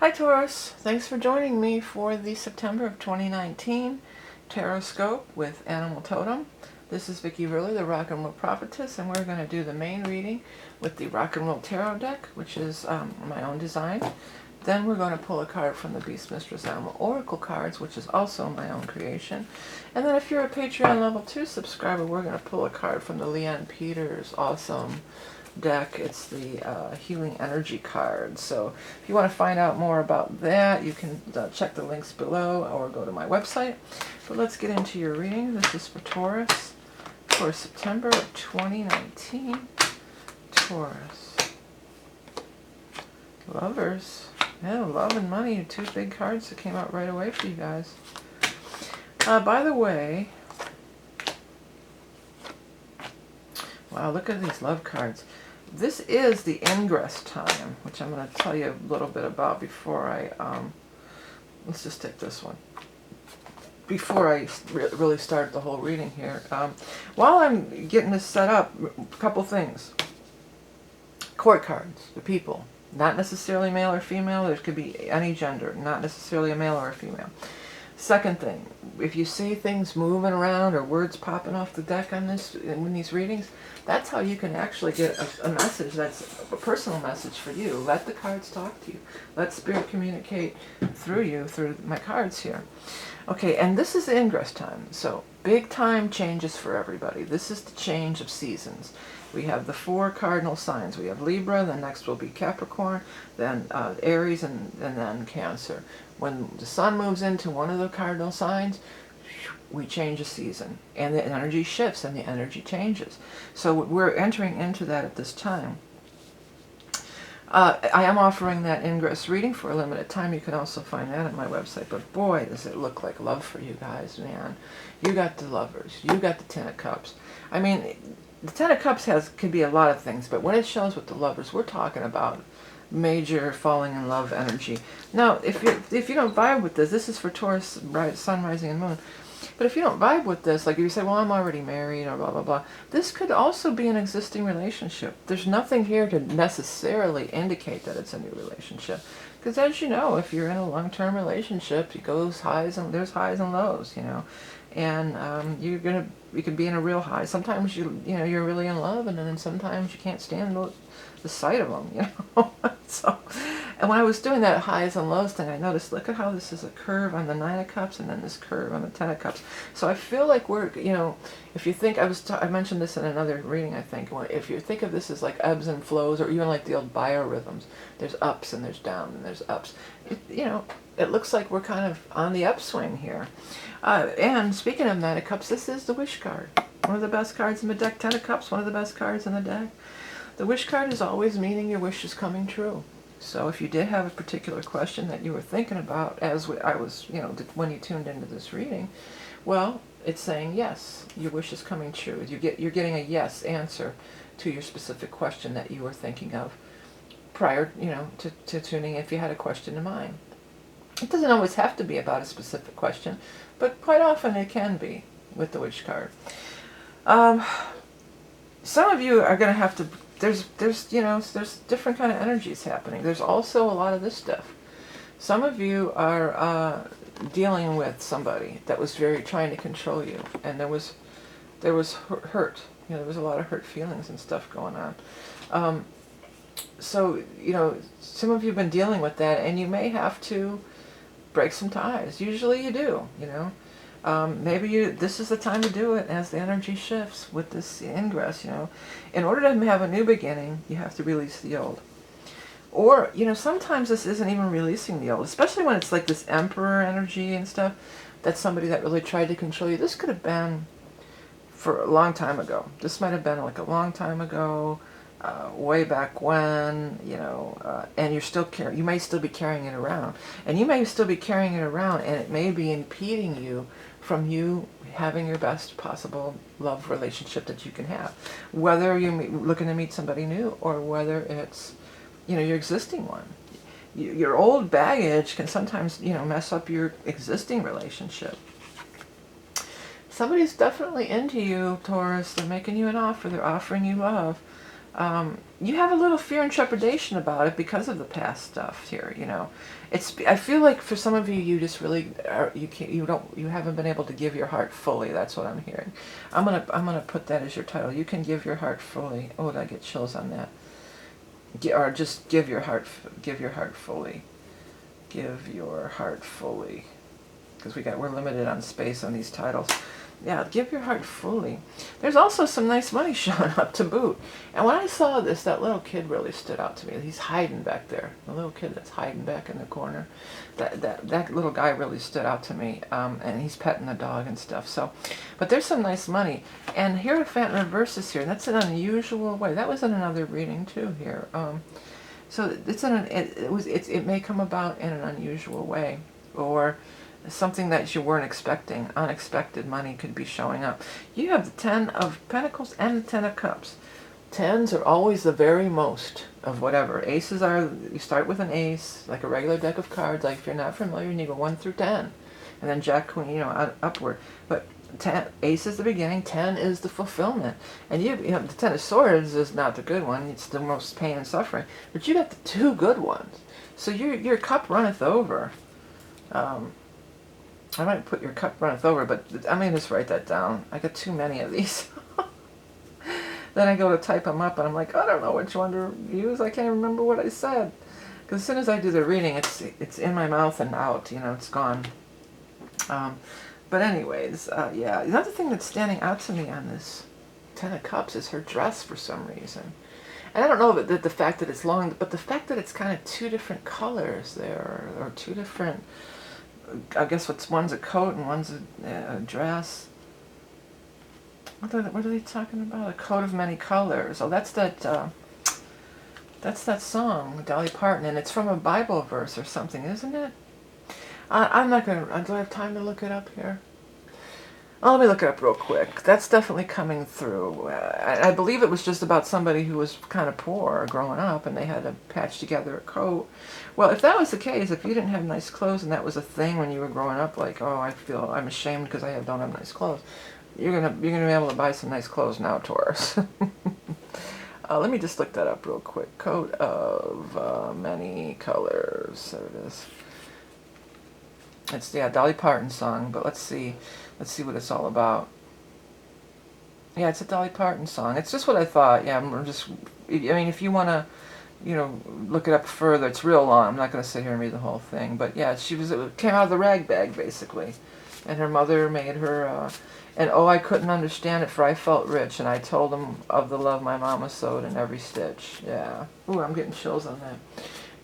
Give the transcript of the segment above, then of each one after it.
Hi Taurus, thanks for joining me for the September of 2019 Taroscope with Animal Totem. This is Vickie, the Rock and Roll Prophetess, and we're going to do the main reading with the Rock and Roll Tarot deck, which is my own design. Then we're going to pull a card from the Beast Mistress Animal Oracle cards, which is also my own creation. And then if you're a Patreon level 2 subscriber, we're going to pull a card from the Leanne Peters awesome deck. It's the Healing Energy card. So if you want to find out more about that, you can check the links below or go to my website. But let's get into your reading. This is for Taurus for September of 2019. Taurus. Lovers. Yeah, love and money. Two big cards that came out right away for you guys. By the way, wow, look at these love cards. This is the ingress time, which I'm going to tell you a little bit about before I, let's just take this one. Before I really start the whole reading here. While I'm getting this set up, a couple things. Court cards, the people. Not necessarily male or female, there could be any gender, not necessarily a male or a female. Second thing, if you see things moving around or words popping off the deck on this in these readings, that's how you can actually get a message that's a personal message for you. Let the cards talk to you. Let Spirit communicate through you, through my cards here. Okay, and this is the ingress time. So big time changes for everybody. This is the change of seasons. We have the 4 cardinal signs. We have Libra, then next will be Capricorn, then Aries, and then Cancer. When the sun moves into one of the cardinal signs, we change a season. And the energy shifts and the energy changes. So we're entering into that at this time. I am offering that ingress reading for a limited time. You can also find that on my website. But boy, does it look like love for you guys, man. You got the Lovers. You got the Ten of Cups. I mean, the Ten of Cups can be a lot of things, but when it shows with the Lovers, we're talking about major falling in love energy. Now, if you don't vibe with this, this is for Taurus, Sun, Rising, and Moon. But if you don't vibe with this, like if you say, well, I'm already married, or blah, blah, blah, this could also be an existing relationship. There's nothing here to necessarily indicate that it's a new relationship. Because as you know, if you're in a long-term relationship, it goes highs and there's highs and lows, you know. And you can be in a real high. Sometimes you're really in love, and then sometimes you can't stand the sight of them, you know. So, and when I was doing that highs and lows thing, I noticed, look at how this is a curve on the 9 of Cups, and then this curve on the 10 of Cups. So I feel like we're, if you think, I mentioned this in another reading, I think, if you think of this as like ebbs and flows, or even like the old biorhythms, there's ups and there's down and there's ups. It looks like we're kind of on the upswing here. And speaking of 9 of Cups, this is the Wish card. One of the best cards in the deck. 10 of Cups, one of the best cards in the deck. The Wish card is always meaning your wish is coming true. So if you did have a particular question that you were thinking about as I was, when you tuned into this reading, well, it's saying yes, your wish is coming true. You're getting a yes answer to your specific question that you were thinking of prior, to tuning if you had a question in mind. It doesn't always have to be about a specific question, but quite often it can be with the Wish card. Some of you are going to have to, there's different kind of energies happening. There's also a lot of this stuff. Some of you are dealing with somebody that was trying to control you, and there was hurt. There was a lot of hurt feelings and stuff going on. So, some of you have been dealing with that, and you may have to break some ties. Usually you do, maybe this is the time to do it as the energy shifts with this ingress, In order to have a new beginning, you have to release the old. Or, sometimes this isn't even releasing the old, especially when it's like this Emperor energy and stuff. That's somebody that really tried to control you. This could have been for a long time ago. This might have been like a long time ago, way back when, and you may still be carrying it around. And you may still be carrying it around, and it may be impeding you from you having your best possible love relationship that you can have. Whether you're looking to meet somebody new, or whether it's, your existing one. Your old baggage can sometimes, mess up your existing relationship. Somebody's definitely into you, Taurus. They're making you an offer. They're offering you love. you have a little fear and trepidation about it because of the past stuff here, you know. I feel like for some of you, you just really are, you haven't been able to give your heart fully. That's what I'm hearing. I'm gonna put that as your title. You can give your heart fully. Oh, did I get chills on that? Or just give your heart fully. Give your heart fully. Because we're limited on space on these titles. Yeah, give your heart fully. There's also some nice money showing up to boot. And when I saw this, that little kid really stood out to me. He's hiding back there. The little kid that's hiding back in the corner. That little guy really stood out to me. And he's petting the dog and stuff. So, but there's some nice money. And Hierophant reverses here. That's an unusual way. That was in another reading too here. So it may come about in an unusual way, or something that you weren't expecting. Unexpected money could be showing up. You have the 10 of Pentacles and the 10 of Cups. Tens are always the very most of whatever. Aces are, you start with an ace, like a regular deck of cards. Like if you're not familiar, you go 1 through 10. And then Jack, Queen, you know, upward. But 10, ace is the beginning, 10 is the fulfillment. And you know, the 10 of Swords is not the good one. It's the most pain and suffering. But you got the 2 good ones. So your cup runneth over. I might put your cup runneth over, but I may just write that down. I got too many of these. Then I go to type them up, and I'm like, I don't know which one to use. I can't remember what I said. Because as soon as I do the reading, it's in my mouth and out. You know, it's gone. But anyways, yeah. Another thing that's standing out to me on this 10 of Cups is her dress for some reason. And I don't know that the fact that it's long, but the fact that it's kind of 2 different colors there, or 2 different... I guess one's a coat and one's a dress. What are they talking about? A coat of many colors. Oh, that's that song, Dolly Parton, and it's from a Bible verse or something, isn't it? I'm not gonna. Do I have time to look it up here? Oh, let me look it up real quick. That's definitely coming through. I believe it was just about somebody who was kind of poor growing up, and they had to patch together a coat. Well, if that was the case, if you didn't have nice clothes, and that was a thing when you were growing up, like, oh, I'm ashamed because don't have nice clothes. You're gonna be able to buy some nice clothes now, Taurus. Let me just look that up real quick. Coat of many colors. There it is. It's Dolly Parton song, but let's see what it's all about. Yeah, it's a Dolly Parton song. It's just what I thought. Yeah, I mean, if you want to, you know, look it up further, it's real long. I'm not going to sit here and read the whole thing. But yeah, it came out of the rag bag, basically. And her mother made her, and oh, I couldn't understand it, for I felt rich, and I told them of the love my mama sewed in every stitch. Yeah. Ooh, I'm getting chills on that.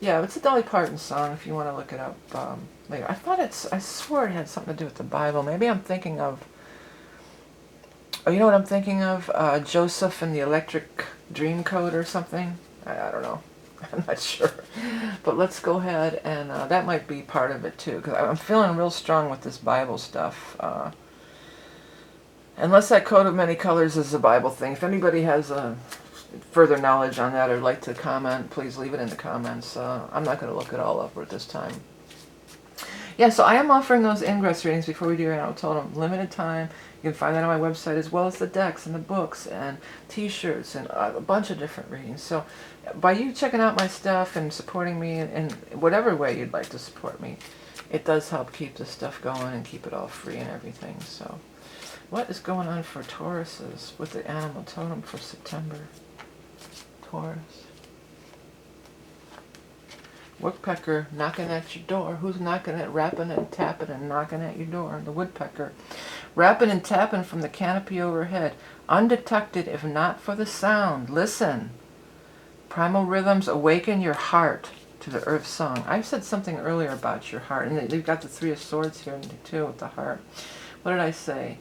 Yeah, it's a Dolly Parton song if you want to look it up later. I swore it had something to do with the Bible. Maybe I'm thinking of, oh, you know what I'm thinking of? Joseph and the Electric Dream Code or something? I don't know. I'm not sure. But let's go ahead and that might be part of it too, because I'm feeling real strong with this Bible stuff. Unless that coat of many colors is a Bible thing. If anybody has further knowledge on that or like to comment, please leave it in the comments. I'm not going to look it all up at this time. Yeah, so I am offering those ingress readings before we do it. I told them limited time. You can find that on my website, as well as the decks and the books and t-shirts and a bunch of different readings. So by you checking out my stuff and supporting me in whatever way you'd like to support me, it does help keep this stuff going and keep it all free and everything. So what is going on for Tauruses with the animal totem for September? Taurus. Woodpecker knocking at your door. Who's knocking at, rapping and tapping and knocking at your door? The woodpecker. Rapping and tapping from the canopy overhead. Undetected if not for the sound. Listen. Primal rhythms awaken your heart to the earth song. I said something earlier about your heart. And they've got the 3 of Swords here too with the heart. What did I say?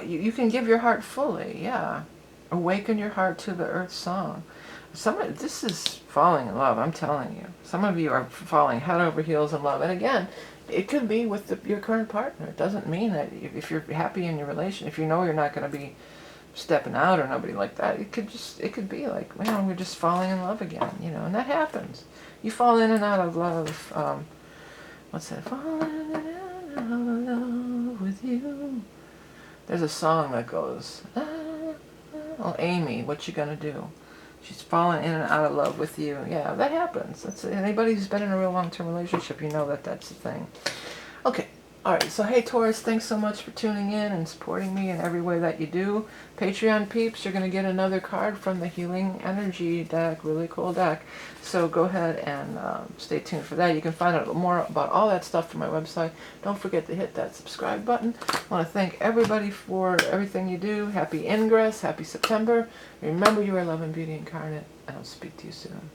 You can give your heart fully. Yeah. Awaken your heart to the earth song. This is falling in love, I'm telling you. Some of you are falling head over heels in love. And again, it could be with your current partner. It doesn't mean that if you're happy in your relation, if you know you're not going to be stepping out or nobody like that, it could be like, man, we're just falling in love again, you know, and that happens. You fall in and out of love. What's that? Falling in and out of love with you. There's a song that goes, oh, Amy, what you gonna do? She's fallen in and out of love with you. Yeah, that happens. That's anybody who's been in a real long-term relationship, you know that that's the thing. Okay. All right. So, hey, Taurus, thanks so much for tuning in and supporting me in every way that you do. Patreon peeps, you're going to get another card from the Healing Energy deck. Really cool deck. So go ahead and stay tuned for that. You can find out more about all that stuff from my website. Don't forget to hit that subscribe button. I want to thank everybody for everything you do. Happy ingress. Happy September. Remember, you are love and beauty incarnate, and I'll speak to you soon.